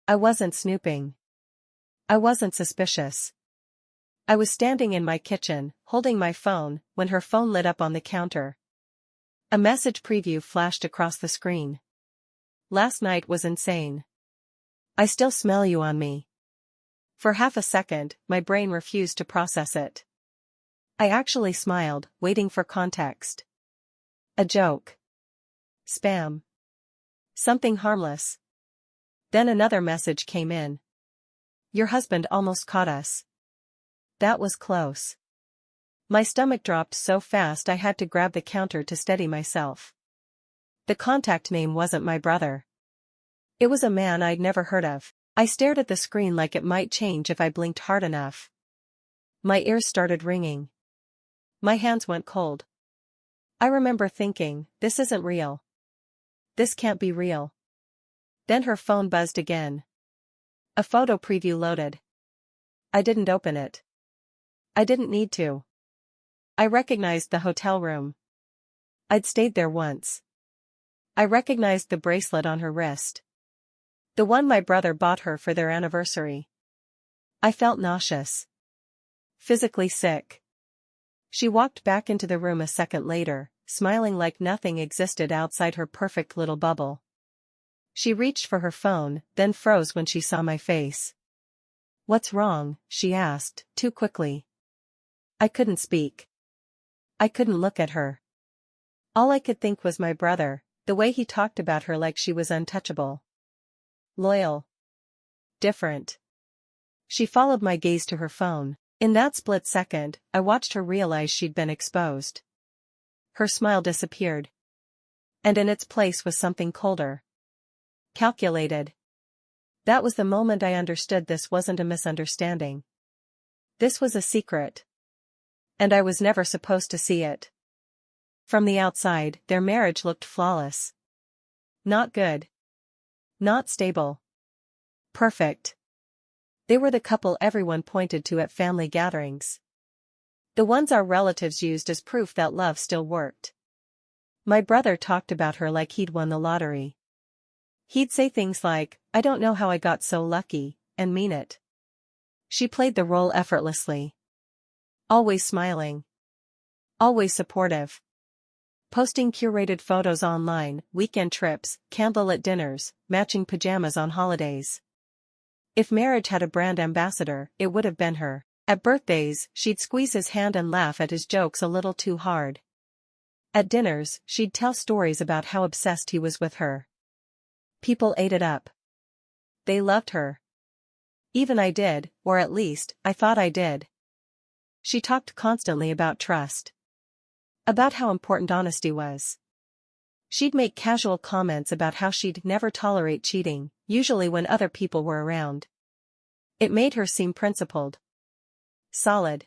I wasn't snooping. I wasn't suspicious. I was standing in my kitchen, holding my phone, when her phone lit up on the counter. A message preview flashed across the screen. Last night was insane. I still smell you on me. For half a second, my brain refused to process it. I actually smiled, waiting for context. A joke. Spam. Something harmless. Then another message came in. Your husband almost caught us. That was close. My stomach dropped so fast I had to grab the counter to steady myself. The contact name wasn't my brother. It was a man I'd never heard of. I stared at the screen like it might change if I blinked hard enough. My ears started ringing. My hands went cold. I remember thinking, this isn't real. This can't be real. Then her phone buzzed again. A photo preview loaded. I didn't open it. I didn't need to. I recognized the hotel room. I'd stayed there once. I recognized the bracelet on her wrist. The one my brother bought her for their anniversary. I felt nauseous. Physically sick. She walked back into the room a second later, smiling like nothing existed outside her perfect little bubble. She reached for her phone, then froze when she saw my face. What's wrong? She asked, too quickly. I couldn't speak. I couldn't look at her. All I could think was my brother, the way he talked about her like she was untouchable. Loyal. Different. She followed my gaze to her phone. In that split second, I watched her realize she'd been exposed. Her smile disappeared. And in its place was something colder. Calculated. That was the moment I understood this wasn't a misunderstanding. This was a secret. And I was never supposed to see it. From the outside, their marriage looked flawless. Not good. Not stable. Perfect. They were the couple everyone pointed to at family gatherings. The ones our relatives used as proof that love still worked. My brother talked about her like he'd won the lottery. He'd say things like, I don't know how I got so lucky, and mean it. She played the role effortlessly. Always smiling. Always supportive. Posting curated photos online, weekend trips, candlelit dinners, matching pajamas on holidays. If marriage had a brand ambassador, it would have been her. At birthdays, she'd squeeze his hand and laugh at his jokes a little too hard. At dinners, she'd tell stories about how obsessed he was with her. People ate it up. They loved her. Even I did, or at least, I thought I did. She talked constantly about trust. About how important honesty was. She'd make casual comments about how she'd never tolerate cheating, usually when other people were around. It made her seem principled. Solid.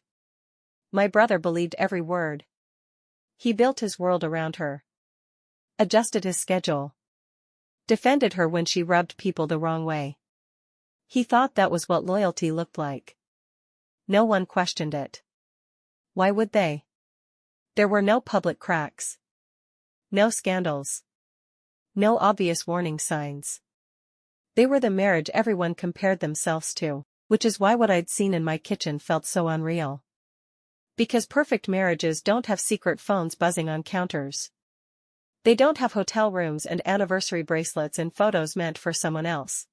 My brother believed every word. He built his world around her. Adjusted his schedule. Defended her when she rubbed people the wrong way. He thought that was what loyalty looked like. No one questioned it. Why would they? There were no public cracks. No scandals. No obvious warning signs. They were the marriage everyone compared themselves to, which is why what I'd seen in my kitchen felt so unreal. Because perfect marriages don't have secret phones buzzing on counters. They don't have hotel rooms and anniversary bracelets in photos meant for someone else.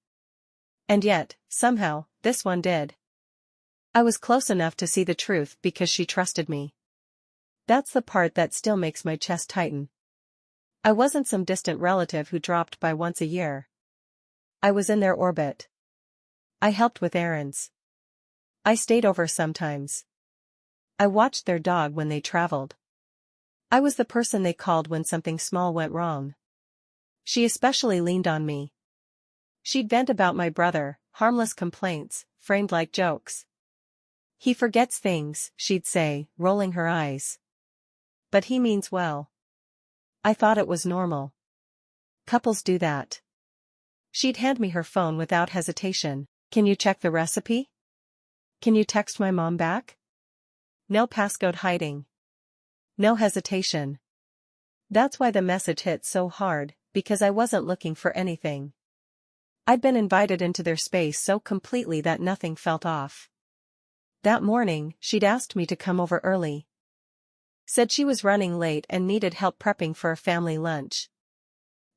And yet, somehow, this one did. I was close enough to see the truth because she trusted me. That's the part that still makes my chest tighten. I wasn't some distant relative who dropped by once a year. I was in their orbit. I helped with errands. I stayed over sometimes. I watched their dog when they traveled. I was the person they called when something small went wrong. She especially leaned on me. She'd vent about my brother, harmless complaints, framed like jokes. He forgets things, she'd say, rolling her eyes. But he means well. I thought it was normal. Couples do that. She'd hand me her phone without hesitation. Can you check the recipe? Can you text my mom back? No passcode hiding. No hesitation. That's why the message hit so hard, because I wasn't looking for anything. I'd been invited into their space so completely that nothing felt off. That morning, she'd asked me to come over early. Said she was running late and needed help prepping for a family lunch.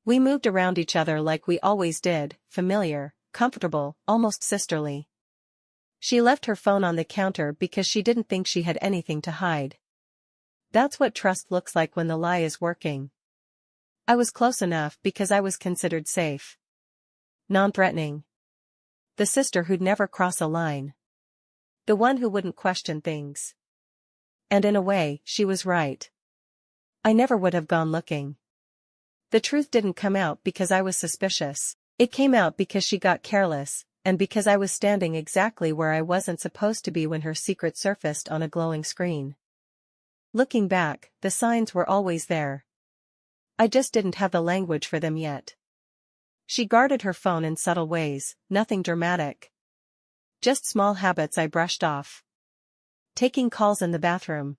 We moved around each other like we always did, familiar, comfortable, almost sisterly. She left her phone on the counter because she didn't think she had anything to hide. That's what trust looks like when the lie is working. I was close enough because I was considered safe. Non-threatening. The sister who'd never cross a line. The one who wouldn't question things. And in a way, she was right. I never would have gone looking. The truth didn't come out because I was suspicious. It came out because she got careless, and because I was standing exactly where I wasn't supposed to be when her secret surfaced on a glowing screen. Looking back, the signs were always there. I just didn't have the language for them yet. She guarded her phone in subtle ways, nothing dramatic. Just small habits I brushed off. Taking calls in the bathroom.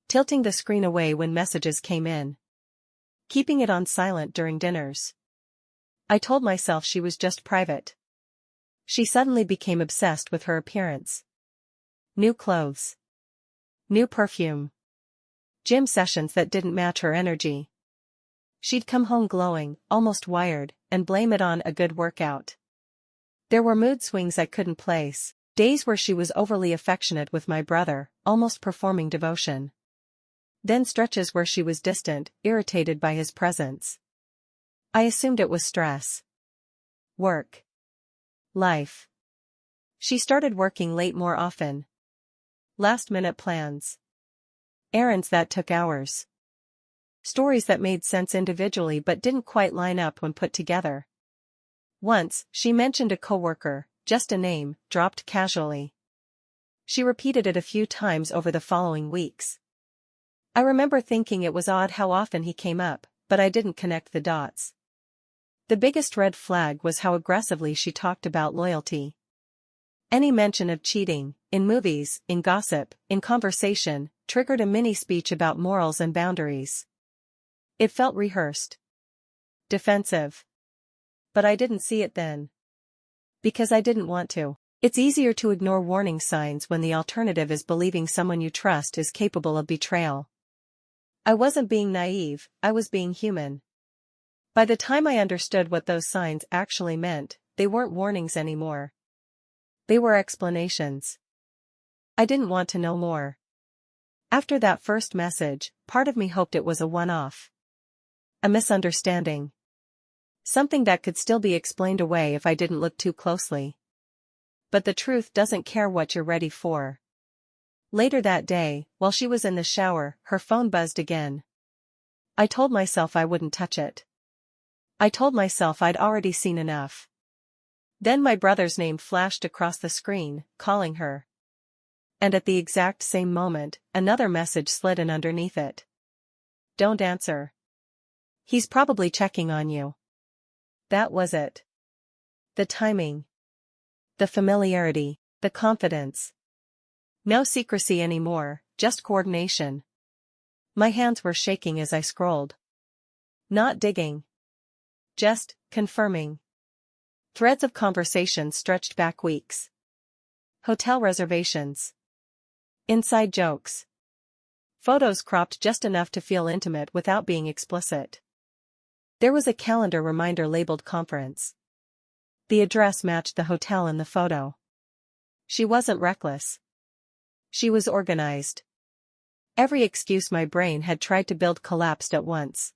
Tilting the screen away when messages came in. Keeping it on silent during dinners. I told myself she was just private. She suddenly became obsessed with her appearance. New clothes. New perfume. Gym sessions that didn't match her energy. She'd come home glowing, almost wired, and blame it on a good workout. There were mood swings I couldn't place, days where she was overly affectionate with my brother, almost performing devotion. Then stretches where she was distant, irritated by his presence. I assumed it was stress. Work. Life. She started working late more often. Last-minute plans. Errands that took hours. Stories that made sense individually but didn't quite line up when put together. Once, she mentioned a coworker, just a name, dropped casually. She repeated it a few times over the following weeks. I remember thinking it was odd how often he came up, but I didn't connect the dots. The biggest red flag was how aggressively she talked about loyalty. Any mention of cheating, in movies, in gossip, in conversation, triggered a mini-speech about morals and boundaries. It felt rehearsed. Defensive. But I didn't see it then. Because I didn't want to. It's easier to ignore warning signs when the alternative is believing someone you trust is capable of betrayal. I wasn't being naive, I was being human. By the time I understood what those signs actually meant, they weren't warnings anymore. They were explanations. I didn't want to know more. After that first message, part of me hoped it was a one-off. A misunderstanding. Something that could still be explained away if I didn't look too closely. But the truth doesn't care what you're ready for. Later that day, while she was in the shower, her phone buzzed again. I told myself I wouldn't touch it. I told myself I'd already seen enough. Then my brother's name flashed across the screen, calling her. And at the exact same moment, another message slid in underneath it. Don't answer. He's probably checking on you. That was it. The timing. The familiarity, the confidence. No secrecy anymore, just coordination. My hands were shaking as I scrolled. Not digging. Just confirming. Threads of conversation stretched back weeks. Hotel reservations. Inside jokes. Photos cropped just enough to feel intimate without being explicit. There was a calendar reminder labeled conference. The address matched the hotel in the photo. She wasn't reckless. She was organized. Every excuse my brain had tried to build collapsed at once.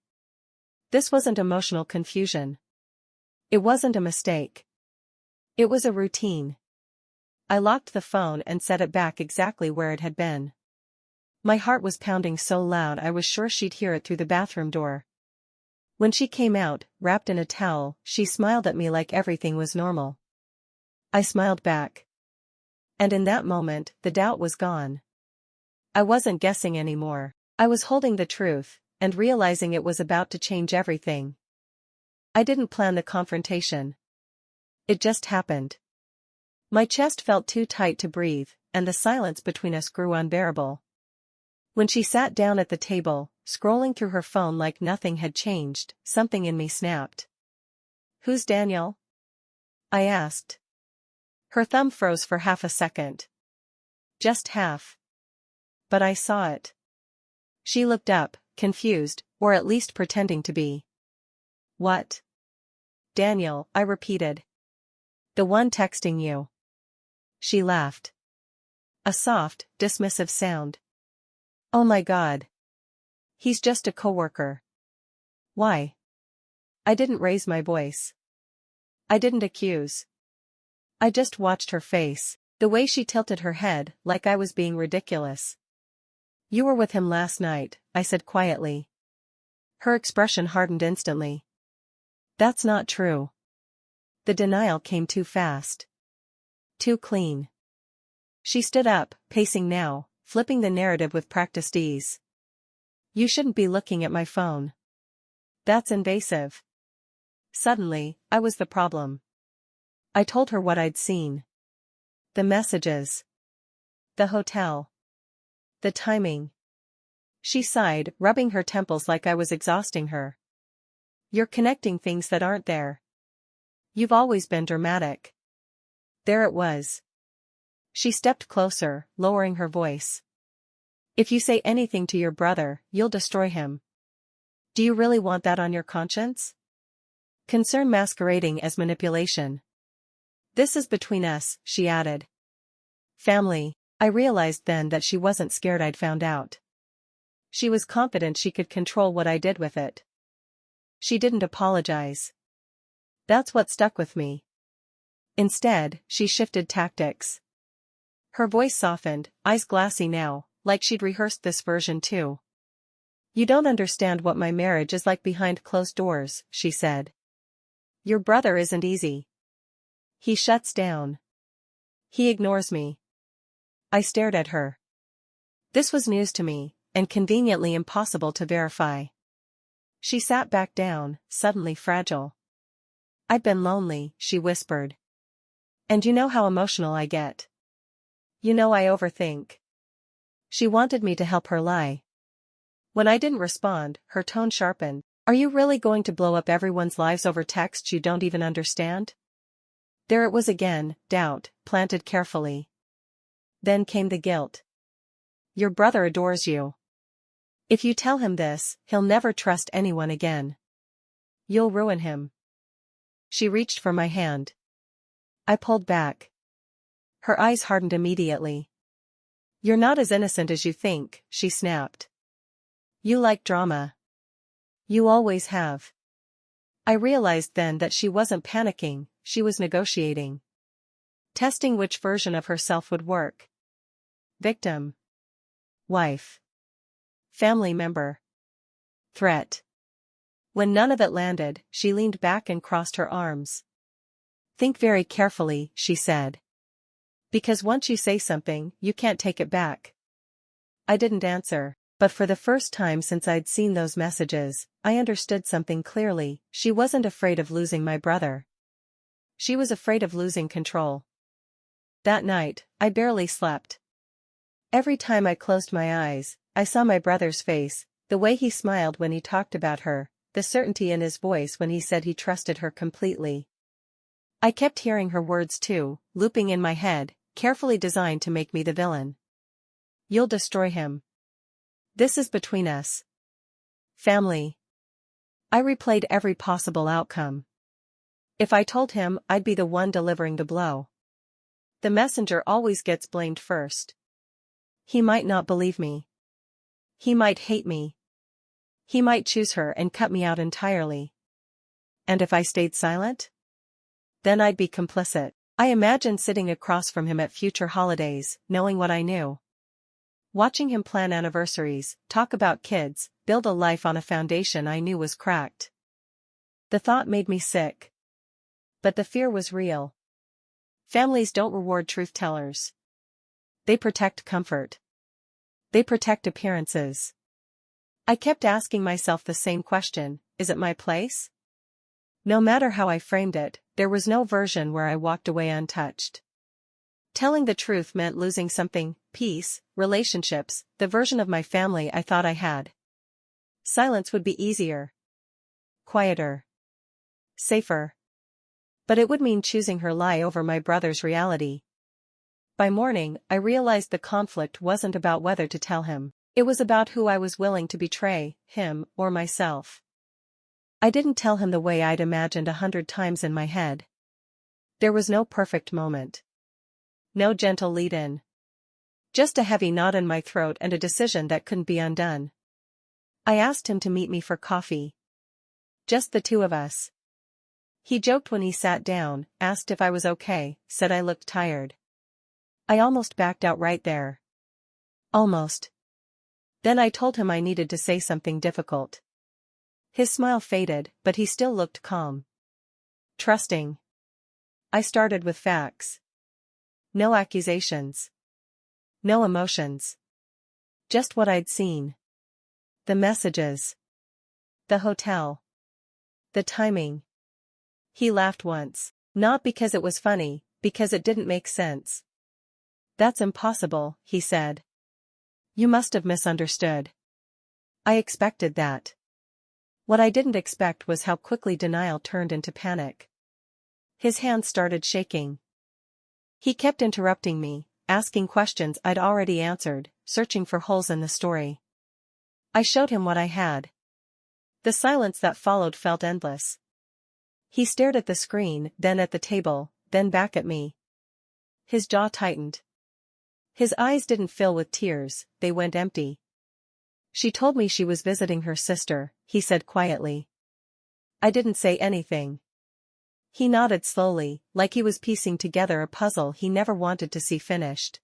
This wasn't emotional confusion. It wasn't a mistake. It was a routine. I locked the phone and set it back exactly where it had been. My heart was pounding so loud I was sure she'd hear it through the bathroom door. When she came out, wrapped in a towel, she smiled at me like everything was normal. I smiled back. And in that moment, the doubt was gone. I wasn't guessing anymore. I was holding the truth, and realizing it was about to change everything. I didn't plan the confrontation. It just happened. My chest felt too tight to breathe, and the silence between us grew unbearable. When she sat down at the table, scrolling through her phone like nothing had changed, something in me snapped. Who's Daniel? I asked. Her thumb froze for half a second. Just half. But I saw it. She looked up, confused, or at least pretending to be. What? Daniel, I repeated. The one texting you. She laughed. A soft, dismissive sound. Oh my God. He's just a coworker. Why? I didn't raise my voice. I didn't accuse. I just watched her face, the way she tilted her head like I was being ridiculous. You were with him last night, I said quietly. Her expression hardened instantly. That's not true. The denial came too fast. Too clean. She stood up, pacing now, flipping the narrative with practiced ease. You shouldn't be looking at my phone. That's invasive. Suddenly, I was the problem. I told her what I'd seen. The messages. The hotel. The timing. She sighed, rubbing her temples like I was exhausting her. You're connecting things that aren't there. You've always been dramatic. There it was. She stepped closer, lowering her voice. If you say anything to your brother, you'll destroy him. Do you really want that on your conscience? Concern masquerading as manipulation. This is between us, she added. Family. I realized then that she wasn't scared I'd found out. She was confident she could control what I did with it. She didn't apologize. That's what stuck with me. Instead, she shifted tactics. Her voice softened, eyes glassy now, like she'd rehearsed this version too. You don't understand what my marriage is like behind closed doors, she said. Your brother isn't easy. He shuts down. He ignores me. I stared at her. This was news to me, and conveniently impossible to verify. She sat back down, suddenly fragile. I've been lonely, she whispered. And you know how emotional I get. You know I overthink. She wanted me to help her lie. When I didn't respond, her tone sharpened. Are you really going to blow up everyone's lives over texts you don't even understand? There it was again, doubt, planted carefully. Then came the guilt. Your brother adores you. If you tell him this, he'll never trust anyone again. You'll ruin him. She reached for my hand. I pulled back. Her eyes hardened immediately. You're not as innocent as you think, she snapped. You like drama. You always have. I realized then that she wasn't panicking, she was negotiating. Testing which version of herself would work. Victim. Wife. Family member. Threat. When none of it landed, she leaned back and crossed her arms. Think very carefully, she said. Because once you say something, you can't take it back. I didn't answer, but for the first time since I'd seen those messages, I understood something clearly. She wasn't afraid of losing my brother. She was afraid of losing control. That night, I barely slept. Every time I closed my eyes, I saw my brother's face, the way he smiled when he talked about her, the certainty in his voice when he said he trusted her completely. I kept hearing her words too, looping in my head, carefully designed to make me the villain. You'll destroy him. This is between us. Family. I replayed every possible outcome. If I told him, I'd be the one delivering the blow. The messenger always gets blamed first. He might not believe me. He might hate me. He might choose her and cut me out entirely. And if I stayed silent? Then I'd be complicit. I imagined sitting across from him at future holidays, knowing what I knew. Watching him plan anniversaries, talk about kids, build a life on a foundation I knew was cracked. The thought made me sick. But the fear was real. Families don't reward truth-tellers. They protect comfort. They protect appearances. I kept asking myself the same question, is it my place? No matter how I framed it, there was no version where I walked away untouched. Telling the truth meant losing something, peace, relationships, the version of my family I thought I had. Silence would be easier. Quieter. Safer. But it would mean choosing her lie over my brother's reality. By morning, I realized the conflict wasn't about whether to tell him. It was about who I was willing to betray, him or myself. I didn't tell him the way I'd imagined 100 times in my head. There was no perfect moment. No gentle lead-in. Just a heavy knot in my throat and a decision that couldn't be undone. I asked him to meet me for coffee. Just the two of us. He joked when he sat down, asked if I was okay, said I looked tired. I almost backed out right there. Almost. Then I told him I needed to say something difficult. His smile faded, but he still looked calm. Trusting. I started with facts. No accusations. No emotions. Just what I'd seen. The messages. The hotel. The timing. He laughed once. Not because it was funny, because it didn't make sense. That's impossible, he said. You must have misunderstood. I expected that. What I didn't expect was how quickly denial turned into panic. His hands started shaking. He kept interrupting me, asking questions I'd already answered, searching for holes in the story. I showed him what I had. The silence that followed felt endless. He stared at the screen, then at the table, then back at me. His jaw tightened. His eyes didn't fill with tears, they went empty. She told me she was visiting her sister, he said quietly. I didn't say anything. He nodded slowly, like he was piecing together a puzzle he never wanted to see finished.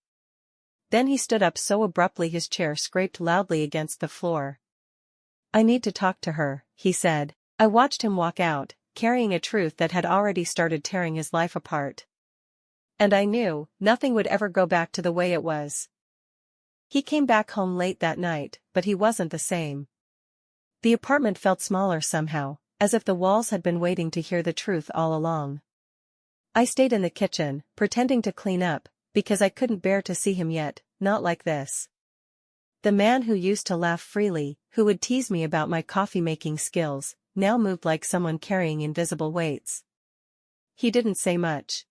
Then he stood up so abruptly his chair scraped loudly against the floor. I need to talk to her, he said. I watched him walk out, carrying a truth that had already started tearing his life apart. And I knew, nothing would ever go back to the way it was. He came back home late that night, but he wasn't the same. The apartment felt smaller somehow, as if the walls had been waiting to hear the truth all along. I stayed in the kitchen, pretending to clean up, because I couldn't bear to see him yet, not like this. The man who used to laugh freely, who would tease me about my coffee-making skills, now moved like someone carrying invisible weights. He didn't say much.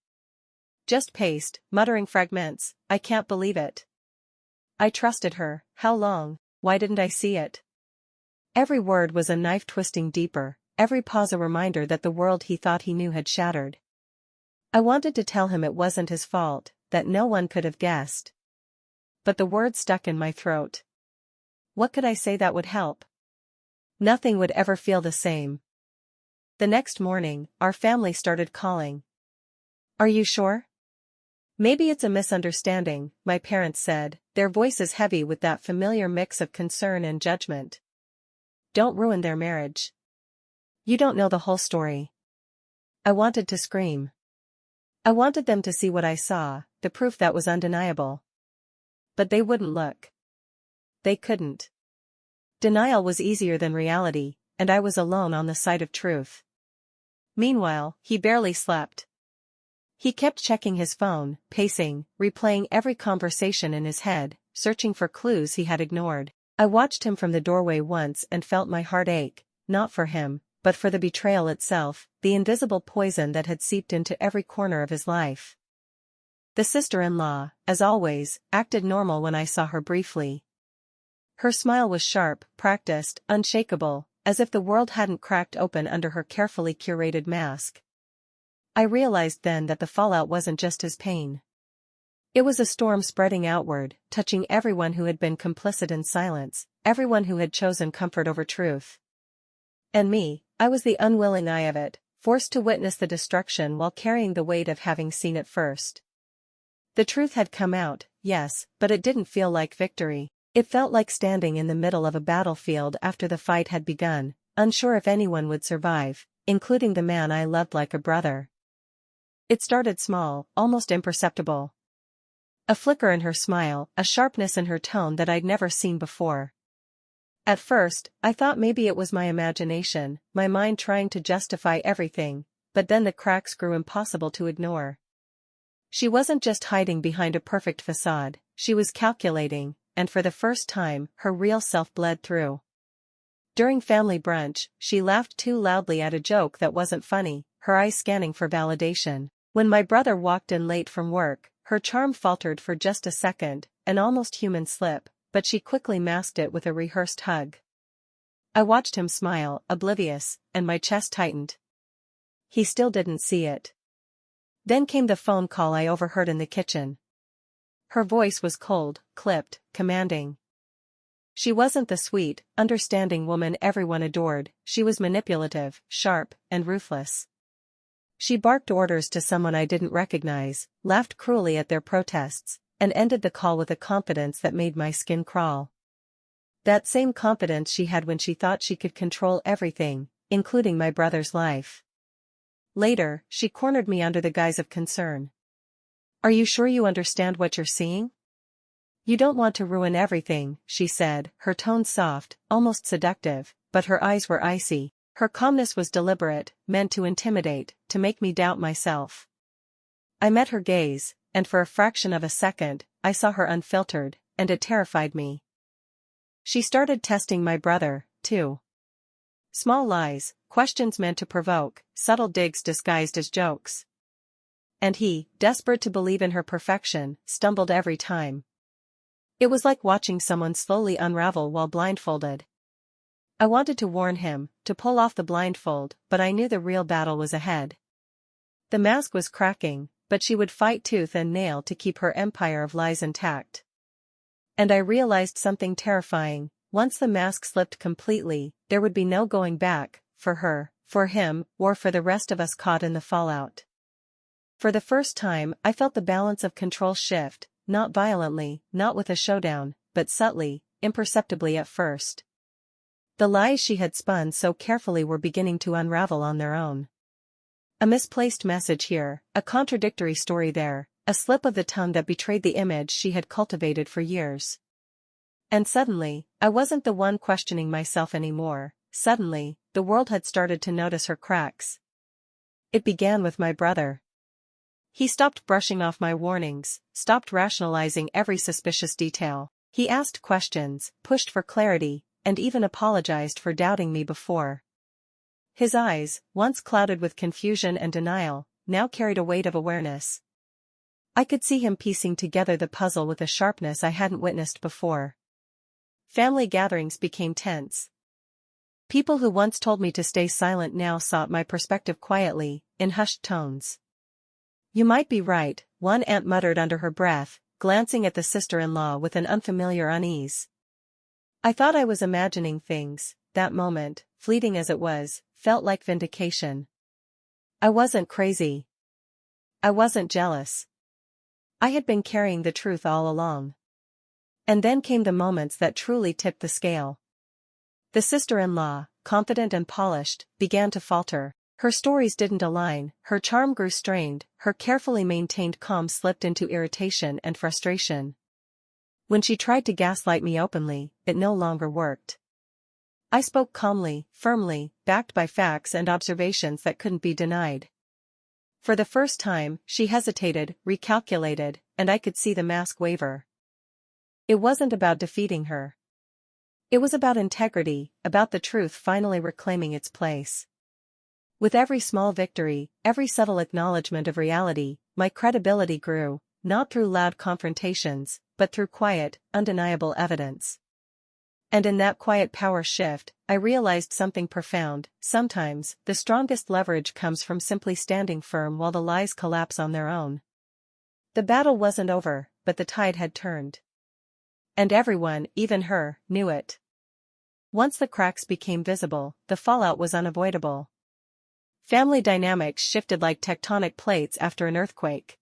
Just paced, muttering fragments, I can't believe it. I trusted her, how long, why didn't I see it? Every word was a knife twisting deeper, every pause a reminder that the world he thought he knew had shattered. I wanted to tell him it wasn't his fault, that no one could have guessed. But the words stuck in my throat. What could I say that would help? Nothing would ever feel the same. The next morning, our family started calling. Are you sure? Maybe it's a misunderstanding, my parents said, their voices heavy with that familiar mix of concern and judgment. Don't ruin their marriage. You don't know the whole story. I wanted to scream. I wanted them to see what I saw, the proof that was undeniable. But they wouldn't look. They couldn't. Denial was easier than reality, and I was alone on the side of truth. Meanwhile, he barely slept. He kept checking his phone, pacing, replaying every conversation in his head, searching for clues he had ignored. I watched him from the doorway once and felt my heart ache, not for him, but for the betrayal itself, the invisible poison that had seeped into every corner of his life. The sister-in-law, as always, acted normal when I saw her briefly. Her smile was sharp, practiced, unshakable, as if the world hadn't cracked open under her carefully curated mask. I realized then that the fallout wasn't just his pain. It was a storm spreading outward, touching everyone who had been complicit in silence, everyone who had chosen comfort over truth. And me, I was the unwilling eye of it, forced to witness the destruction while carrying the weight of having seen it first. The truth had come out, yes, but it didn't feel like victory. It felt like standing in the middle of a battlefield after the fight had begun, unsure if anyone would survive, including the man I loved like a brother. It started small, almost imperceptible. A flicker in her smile, a sharpness in her tone that I'd never seen before. At first, I thought maybe it was my imagination, my mind trying to justify everything, but then the cracks grew impossible to ignore. She wasn't just hiding behind a perfect facade, she was calculating, and for the first time, her real self bled through. During family brunch, she laughed too loudly at a joke that wasn't funny, her eyes scanning for validation. When my brother walked in late from work, her charm faltered for just a second, an almost human slip, but she quickly masked it with a rehearsed hug. I watched him smile, oblivious, and my chest tightened. He still didn't see it. Then came the phone call I overheard in the kitchen. Her voice was cold, clipped, commanding. She wasn't the sweet, understanding woman everyone adored, she was manipulative, sharp, and ruthless. She barked orders to someone I didn't recognize, laughed cruelly at their protests, and ended the call with a confidence that made my skin crawl. That same confidence she had when she thought she could control everything, including my brother's life. Later, she cornered me under the guise of concern. "Are you sure you understand what you're seeing? You don't want to ruin everything," she said, her tone soft, almost seductive, but her eyes were icy. Her calmness was deliberate, meant to intimidate, to make me doubt myself. I met her gaze, and for a fraction of a second, I saw her unfiltered, and it terrified me. She started testing my brother, too. Small lies, questions meant to provoke, subtle digs disguised as jokes. And he, desperate to believe in her perfection, stumbled every time. It was like watching someone slowly unravel while blindfolded. I wanted to warn him, to pull off the blindfold, but I knew the real battle was ahead. The mask was cracking, but she would fight tooth and nail to keep her empire of lies intact. And I realized something terrifying: once the mask slipped completely, there would be no going back, for her, for him, or for the rest of us caught in the fallout. For the first time, I felt the balance of control shift, not violently, not with a showdown, but subtly, imperceptibly at first. The lies she had spun so carefully were beginning to unravel on their own. A misplaced message here, a contradictory story there, a slip of the tongue that betrayed the image she had cultivated for years. And suddenly, I wasn't the one questioning myself anymore. Suddenly, the world had started to notice her cracks. It began with my brother. He stopped brushing off my warnings, stopped rationalizing every suspicious detail. He asked questions, pushed for clarity, and even apologized for doubting me before. His eyes, once clouded with confusion and denial, now carried a weight of awareness. I could see him piecing together the puzzle with a sharpness I hadn't witnessed before. Family gatherings became tense. People who once told me to stay silent now sought my perspective quietly, in hushed tones. "You might be right," one aunt muttered under her breath, glancing at the sister-in-law with an unfamiliar unease. I thought I was imagining things. That moment, fleeting as it was, felt like vindication. I wasn't crazy. I wasn't jealous. I had been carrying the truth all along. And then came the moments that truly tipped the scale. The sister-in-law, confident and polished, began to falter. Her stories didn't align, her charm grew strained, her carefully maintained calm slipped into irritation and frustration. When she tried to gaslight me openly, it no longer worked. I spoke calmly, firmly, backed by facts and observations that couldn't be denied. For the first time, she hesitated, recalculated, and I could see the mask waver. It wasn't about defeating her. It was about integrity, about the truth finally reclaiming its place. With every small victory, every subtle acknowledgement of reality, my credibility grew, not through loud confrontations, but through quiet, undeniable evidence. And in that quiet power shift, I realized something profound. Sometimes, the strongest leverage comes from simply standing firm while the lies collapse on their own. The battle wasn't over, but the tide had turned. And everyone, even her, knew it. Once the cracks became visible, the fallout was unavoidable. Family dynamics shifted like tectonic plates after an earthquake.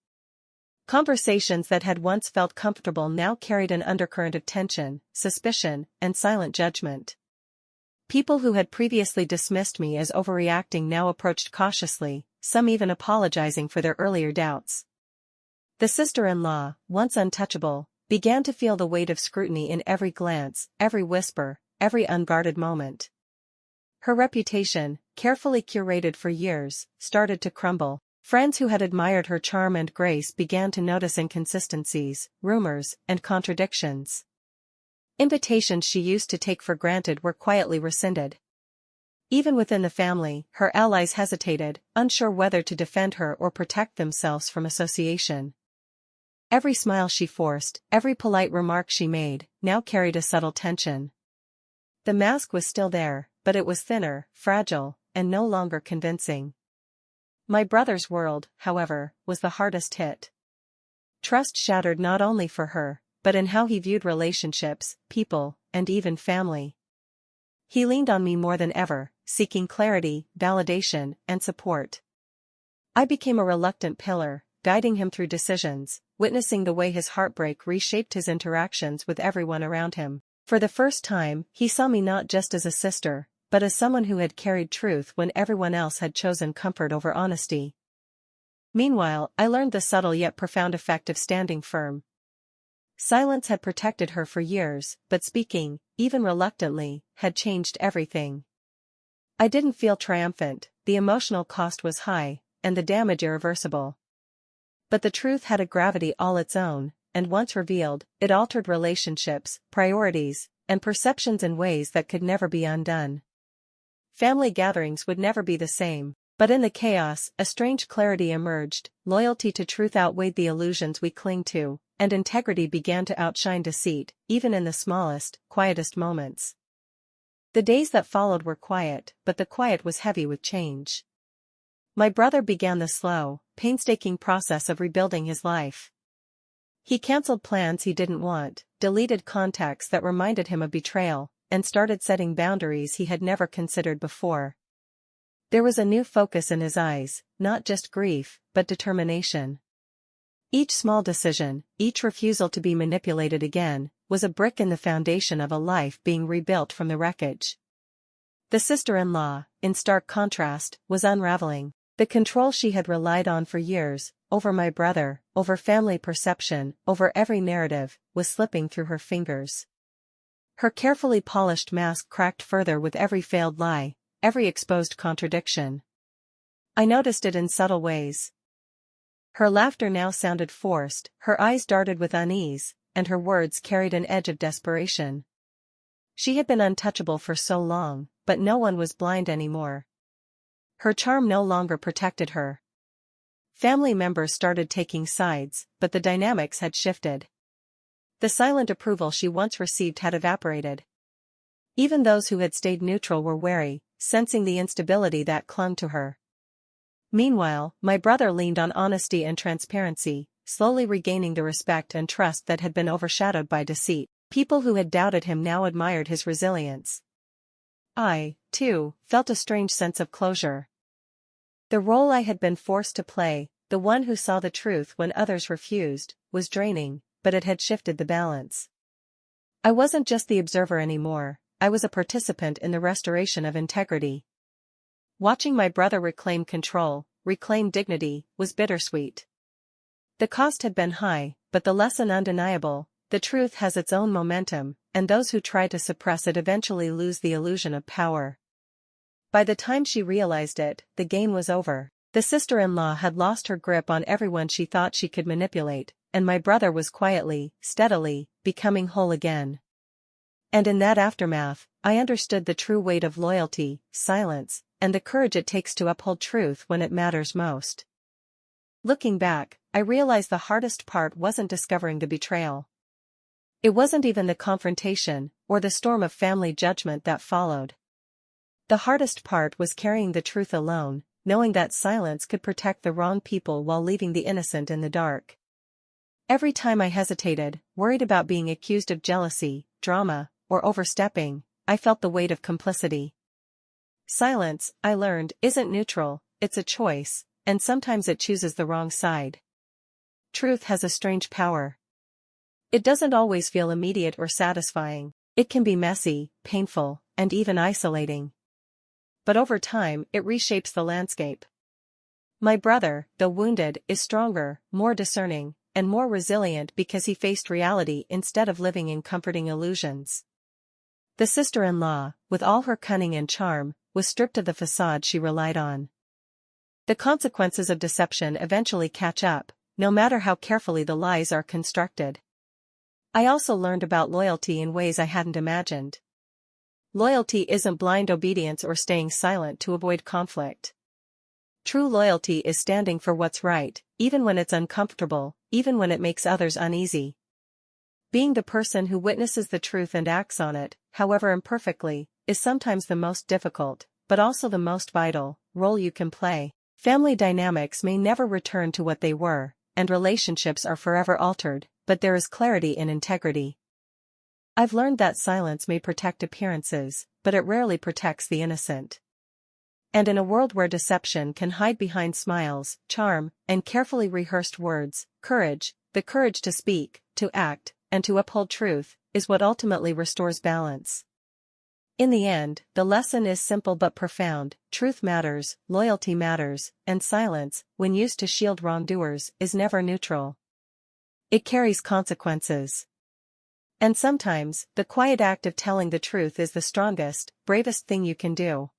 Conversations that had once felt comfortable now carried an undercurrent of tension, suspicion, and silent judgment. People who had previously dismissed me as overreacting now approached cautiously, some even apologizing for their earlier doubts. The sister-in-law, once untouchable, began to feel the weight of scrutiny in every glance, every whisper, every unguarded moment. Her reputation, carefully curated for years, started to crumble. Friends who had admired her charm and grace began to notice inconsistencies, rumors, and contradictions. Invitations she used to take for granted were quietly rescinded. Even within the family, her allies hesitated, unsure whether to defend her or protect themselves from association. Every smile she forced, every polite remark she made, now carried a subtle tension. The mask was still there, but it was thinner, fragile, and no longer convincing. My brother's world, however, was the hardest hit. Trust shattered not only for her, but in how he viewed relationships, people, and even family. He leaned on me more than ever, seeking clarity, validation, and support. I became a reluctant pillar, guiding him through decisions, witnessing the way his heartbreak reshaped his interactions with everyone around him. For the first time, he saw me not just as a sister, but as someone who had carried truth when everyone else had chosen comfort over honesty. Meanwhile, I learned the subtle yet profound effect of standing firm. Silence had protected her for years, but speaking, even reluctantly, had changed everything. I didn't feel triumphant, the emotional cost was high, and the damage irreversible. But the truth had a gravity all its own, and once revealed, it altered relationships, priorities, and perceptions in ways that could never be undone. Family gatherings would never be the same, but in the chaos, a strange clarity emerged, loyalty to truth outweighed the illusions we cling to, and integrity began to outshine deceit, even in the smallest, quietest moments. The days that followed were quiet, but the quiet was heavy with change. My brother began the slow, painstaking process of rebuilding his life. He canceled plans he didn't want, deleted contacts that reminded him of betrayal, and started setting boundaries he had never considered before. There was a new focus in his eyes, not just grief, but determination. Each small decision, each refusal to be manipulated again, was a brick in the foundation of a life being rebuilt from the wreckage. The sister-in-law, in stark contrast, was unraveling. The control she had relied on for years, over my brother, over family perception, over every narrative, was slipping through her fingers. Her carefully polished mask cracked further with every failed lie, every exposed contradiction. I noticed it in subtle ways. Her laughter now sounded forced, her eyes darted with unease, and her words carried an edge of desperation. She had been untouchable for so long, but no one was blind anymore. Her charm no longer protected her. Family members started taking sides, but the dynamics had shifted. The silent approval she once received had evaporated. Even those who had stayed neutral were wary, sensing the instability that clung to her. Meanwhile, my brother leaned on honesty and transparency, slowly regaining the respect and trust that had been overshadowed by deceit. People who had doubted him now admired his resilience. I, too, felt a strange sense of closure. The role I had been forced to play, the one who saw the truth when others refused, was draining, but it had shifted the balance. I wasn't just the observer anymore, I was a participant in the restoration of integrity. Watching my brother reclaim control, reclaim dignity, was bittersweet. The cost had been high, but the lesson undeniable: the truth has its own momentum, and those who try to suppress it eventually lose the illusion of power. By the time she realized it, the game was over. The sister-in-law had lost her grip on everyone she thought she could manipulate, and my brother was quietly, steadily, becoming whole again. And in that aftermath, I understood the true weight of loyalty, silence, and the courage it takes to uphold truth when it matters most. Looking back, I realized the hardest part wasn't discovering the betrayal. It wasn't even the confrontation, or the storm of family judgment that followed. The hardest part was carrying the truth alone, knowing that silence could protect the wrong people while leaving the innocent in the dark. Every time I hesitated, worried about being accused of jealousy, drama, or overstepping, I felt the weight of complicity. Silence, I learned, isn't neutral, it's a choice, and sometimes it chooses the wrong side. Truth has a strange power. It doesn't always feel immediate or satisfying. It can be messy, painful, and even isolating. But over time, it reshapes the landscape. My brother, though wounded, is stronger, more discerning, and more resilient because he faced reality instead of living in comforting illusions. The sister-in-law, with all her cunning and charm, was stripped of the facade she relied on. The consequences of deception eventually catch up, no matter how carefully the lies are constructed. I also learned about loyalty in ways I hadn't imagined. Loyalty isn't blind obedience or staying silent to avoid conflict. True loyalty is standing for what's right, even when it's uncomfortable, even when it makes others uneasy. Being the person who witnesses the truth and acts on it, however imperfectly, is sometimes the most difficult, but also the most vital, role you can play. Family dynamics may never return to what they were, and relationships are forever altered, but there is clarity in integrity. I've learned that silence may protect appearances, but it rarely protects the innocent. And in a world where deception can hide behind smiles, charm, and carefully rehearsed words, courage, the courage to speak, to act, and to uphold truth, is what ultimately restores balance. In the end, the lesson is simple but profound: truth matters, loyalty matters, and silence, when used to shield wrongdoers, is never neutral. It carries consequences. And sometimes, the quiet act of telling the truth is the strongest, bravest thing you can do.